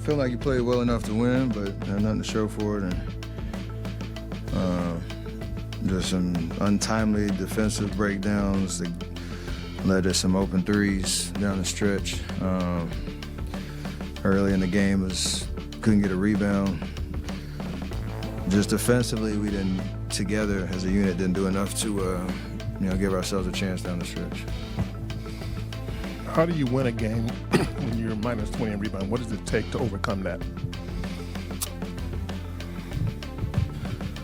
feel like you played well enough to win, but had nothing to show for it. And just some untimely defensive breakdowns that led to some open threes down the stretch. Early in the game couldn't get a rebound. Just defensively, we didn't, together as a unit, didn't do enough to give ourselves a chance down the stretch. How do you win a game when you're minus 20 in rebound? What does it take to overcome that?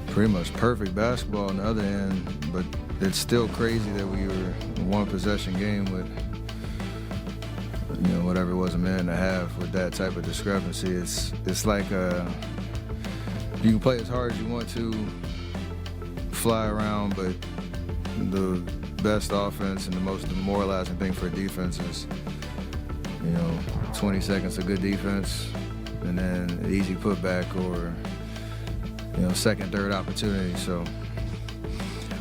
Pretty much perfect basketball on the other end, but it's still crazy that we were a one-possession game with, whatever it was, a minute and a half with that type of discrepancy. It's like you can play as hard as you want to, fly around, but the best offense and the most demoralizing thing for a defense is, 20 seconds of good defense and then an easy putback or, second, third opportunity. So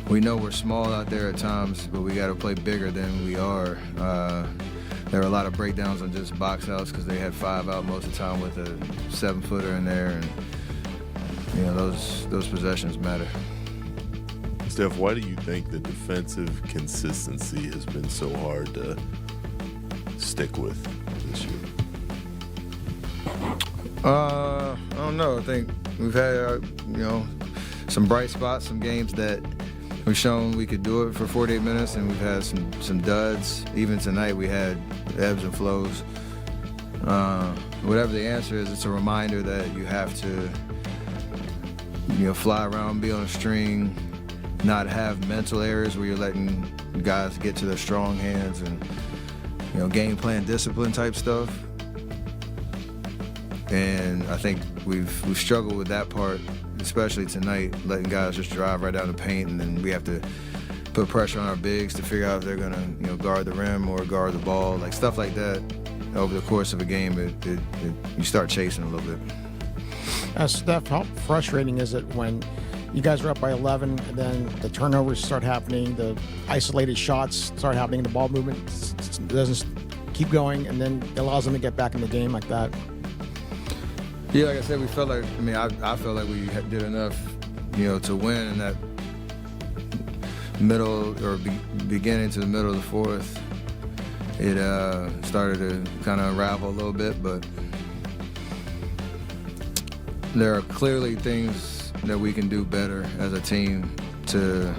we know we're small out there at times, but we got to play bigger than we are. There were a lot of breakdowns on just box outs because they had 5 out most of the time with a 7-footer in there, and those possessions matter. Steph, why do you think the defensive consistency has been so hard to stick with this year? I don't know. I think we've had, some bright spots, some games that we've shown we could do it for 48 minutes, and we've had some duds. Even tonight we had ebbs and flows. Whatever the answer is, it's a reminder that you have to, fly around, be on a string, not have mental errors where you're letting guys get to their strong hands and, game plan discipline type stuff. And I think we've struggled with that part, especially tonight, letting guys just drive right down the paint, and then we have to put pressure on our bigs to figure out if they're gonna, guard the rim or guard the ball, like stuff like that. Over the course of a game, you start chasing a little bit. Steph, how frustrating is it when you guys are up by 11 and then the turnovers start happening, the isolated shots start happening, the ball movement doesn't keep going, and then it allows them to get back in the game like that? Yeah, like I said, I felt like we did enough, to win in that middle or beginning to the middle of the fourth. It started to kind of unravel a little bit, but there are clearly things that we can do better as a team to,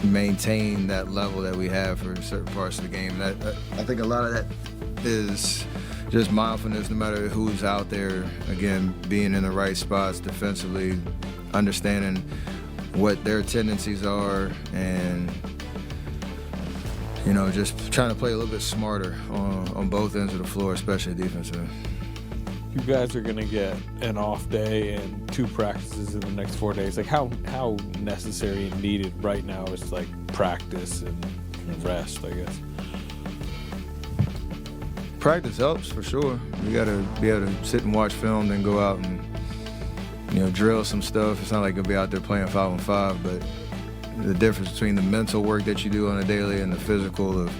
maintain that level that we have for certain parts of the game. I think a lot of that is just mindfulness, no matter who's out there. Again, being in the right spots defensively, understanding what their tendencies are, and just trying to play a little bit smarter on both ends of the floor, especially defensively. You guys are going to get an off day and 2 practices in the next 4 days. Like, how necessary and needed right now is, like, practice and rest, I guess? Practice helps, for sure. You got to be able to sit and watch film, then go out and, drill some stuff. It's not like you'll be out there playing 5-on-5, but the difference between the mental work that you do on a daily and the physical of,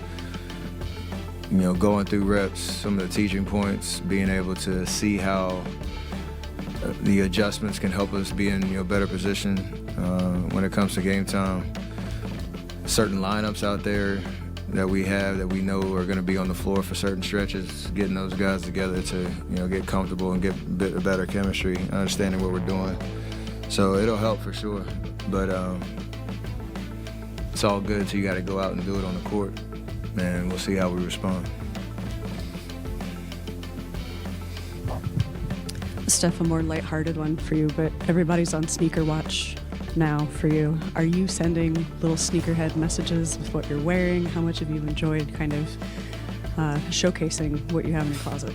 going through reps, some of the teaching points, being able to see how the adjustments can help us be in better position when it comes to game time. Certain lineups out there that we have that we know are going to be on the floor for certain stretches, getting those guys together to get comfortable and get a bit better chemistry, understanding what we're doing. So it'll help for sure, but it's all good until you got to go out and do it on the court, and we'll see how we respond. Steph, a more lighthearted one for you, but everybody's on sneaker watch now for you. Are you sending little sneakerhead messages with what you're wearing? How much have you enjoyed kind of showcasing what you have in your closet?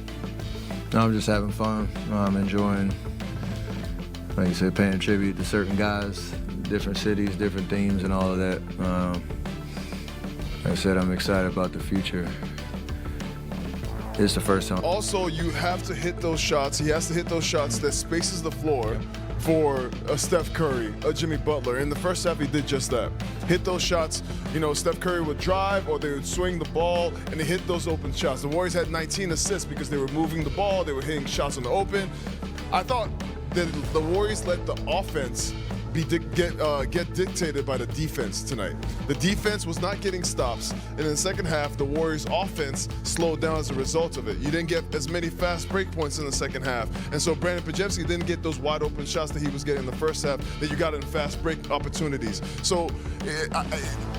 I'm just having fun. I'm enjoying, like you said, paying tribute to certain guys, different cities, different themes, and all of that. Like I said, I'm excited about the future. It's the first time. Also, you have to hit those shots. He has to hit those shots that spaces the floor for a Steph Curry, a Jimmy Butler. In the first half, he did just that. Hit those shots. You know, Steph Curry would drive or they would swing the ball and they hit those open shots. The Warriors had 19 assists because they were moving the ball. They were hitting shots on the open. I thought that the Warriors let the offense get dictated by the defense tonight. The defense was not getting stops, and in the second half, the Warriors' offense slowed down as a result of it. You didn't get as many fast break points in the second half, and so Brandon Podziemski didn't get those wide open shots that he was getting in the first half that you got in fast break opportunities. So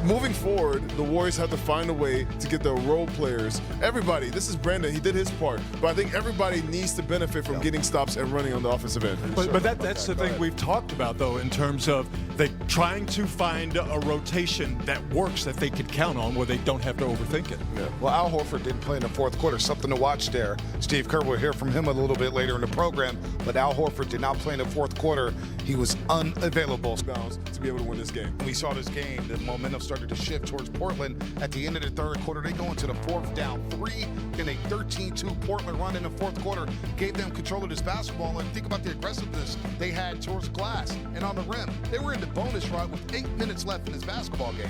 moving forward, the Warriors have to find a way to get their role players. Everybody, this is Brandon, he did his part, but I think everybody needs to benefit from getting stops and running on the offensive end. But that's the thing we've talked about, though, in terms of they trying to find a rotation that works that they could count on where they don't have to overthink it. Yeah. Well, Al Horford didn't play in the fourth quarter. Something to watch there. Steve Kerr, we'll hear from him a little bit later in the program, but Al Horford did not play in the fourth quarter. He was unavailable. To be able to win this game. We saw this game, the momentum started to shift towards Portland. At the end of the third quarter, they go into the fourth down 3 in a 13-2 Portland run in the fourth quarter. Gave them control of this basketball, and think about the aggressiveness they had towards the glass and on the rim. They were in the bonus run with 8 minutes left in this basketball game.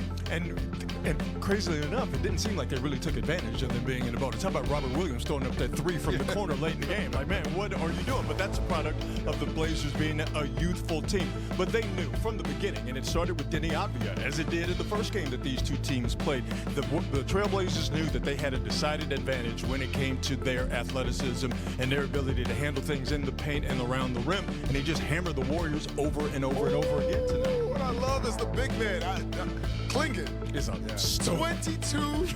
And crazily enough, it didn't seem like they really took advantage of them being in the bonus. How about Robert Williams throwing up that 3 from the corner late in the game? Like, man, what are you doing? But that's a product of the Blazers being a youthful team. But they knew from the beginning, and it started with Denny Avdia, as it did in the first game that these two teams played. The Trailblazers knew that they had a decided advantage when it came to their athleticism and their ability to handle things in the paint and around the rim. And they just hammered the Warriors over and over and over again tonight. What I love is the big man, Klingin. It's on 22,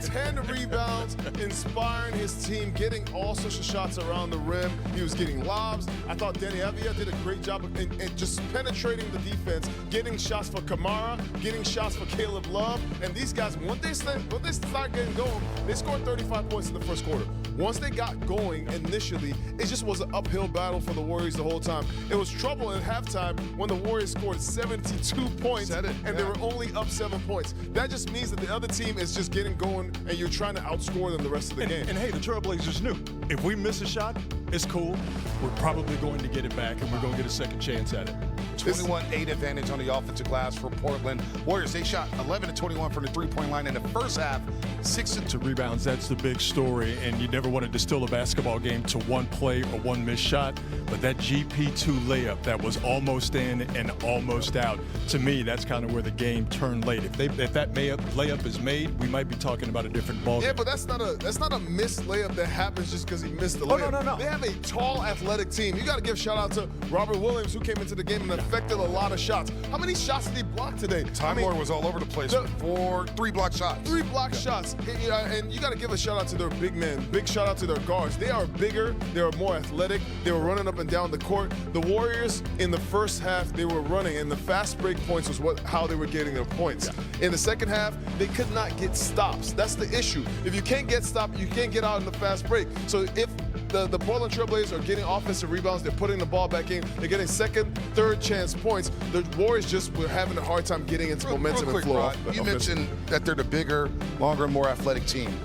10 rebounds, inspiring his team, getting all sorts of shots around the rim. He was getting lobs. I thought Denny Avdia did a great job of just penetrating the defense, getting shots for Kamara, getting shots for Caleb Love. And these guys, when they start getting going, they scored 35 points in the first quarter. Once they got going initially, it just was an uphill battle for the Warriors the whole time. It was trouble at halftime when the Warriors scored 72 points and they were only up 7 points. That just means that the other team is just getting going and you're trying to outscore them the rest of the game. And hey, the Trailblazers knew if we miss a shot, it's cool. We're probably going to get it back and we're going to get a second chance at it. 21-8 advantage on the offensive glass for Portland. Warriors, they shot 11-21 from the three-point line in the first half, 6-2 rebounds. That's the big story, and you never want to distill a basketball game to one play or one missed shot, but that GP2 layup that was almost in and almost out, to me, that's kind of where the game turned late. If that layup is made, we might be talking about a different ball game. Yeah, but that's not a missed layup that happens just because he missed the layup. No. They have a tall, athletic team. You got to give shout out to Robert Williams, who came into the game and affected a lot of shots. How many shots did he block today? Time Lord was all over the place for 3 block shots. 3 block shots. And you got to give a shout out to their big men. Big shout out to their guards. They are bigger. They are more athletic. They were running up and down the court. The Warriors in the first half, they were running, and the fast break points was how they were getting their points. In the second half, they could not get stops. That's the issue. If you can't get stopped, you can't get out in the fast break. So if the Portland Trailblazers are getting offensive rebounds, they're putting the ball back in, they're getting second, third chance points. The Warriors just were having a hard time getting into momentum and flow. You mentioned that they're the bigger, longer, more athletic team.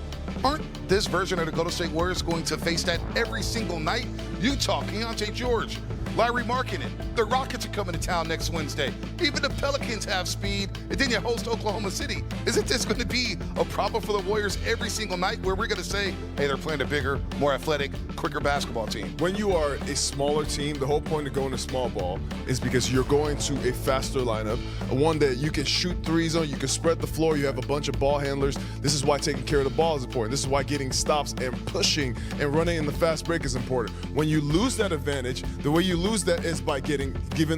Aren't this version of the Golden State Warriors going to face that every single night? Utah, Keontae George, Larry Markkinen. The Rockets are coming to town next Wednesday. Even the Pelicans have speed, and then you host Oklahoma City. Isn't this going to be a problem for the Warriors every single night where we're going to say, hey, they're playing a bigger, more athletic, quicker basketball team? When you are a smaller team, the whole point of going to small ball is because you're going to a faster lineup, one that you can shoot threes on, you can spread the floor, you have a bunch of ball handlers. This is why taking care of the ball is important. This is why getting stops and pushing and running in the fast break is important. When you lose that advantage, the way you lose that is by giving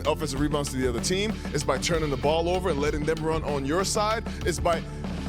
offensive rebounds to the other team. It's by turning the ball over and letting them run on your side. It's by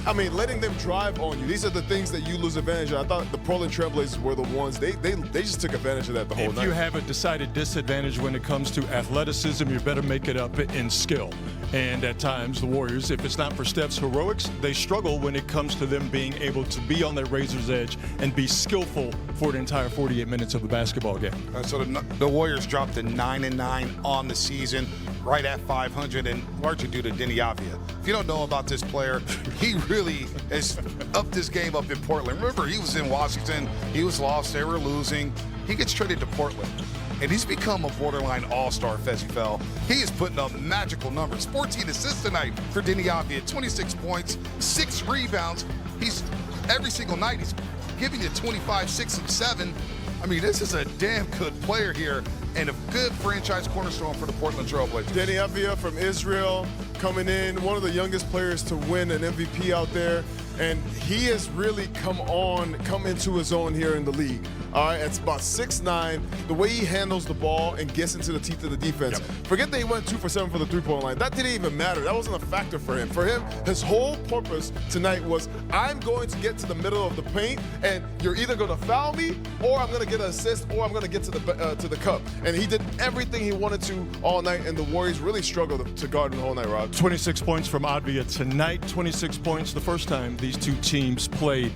letting them drive on you. These are the things that you lose advantage of. I thought the Portland Trailblazers were the ones, they just took advantage of that the whole night. If you have a decided disadvantage when it comes to athleticism, you better make it up in skill. And at times, the Warriors, if it's not for Steph's heroics, they struggle when it comes to them being able to be on their razor's edge and be skillful for the entire 48 minutes of the basketball game. So the Warriors dropped to 9-9 on the season, right at 500, and largely due to Denny Avdia. If you don't know about this player, he really has upped this game up in Portland. Remember, he was in Washington. He was lost. They were losing. He gets traded to Portland. and he's become a borderline all-star, Fezifel. He is putting up magical numbers. 14 assists tonight for Denny Avdia, 26 points, 6 rebounds. He's every single night he's giving you 25, 6, and 7. I mean, this is a damn good player here and a good franchise cornerstone for the Portland Trailblazers. Denny Avdia from Israel coming in, one of the youngest players to win an MVP out there. And he has really come into his own here in the league. All right, it's about 6'9". The way he handles the ball and gets into the teeth of the defense. Forget that he went 2 for 7 for the three-point line. That didn't even matter. That wasn't a factor for him. For him, his whole purpose tonight was, I'm going to get to the middle of the paint, and you're either going to foul me, or I'm going to get an assist, or I'm going to get to the cup. And he did everything he wanted to all night, and the Warriors really struggled to guard him the whole night, Rob. 26 points from Avdia tonight. 26 points the first time these two teams played.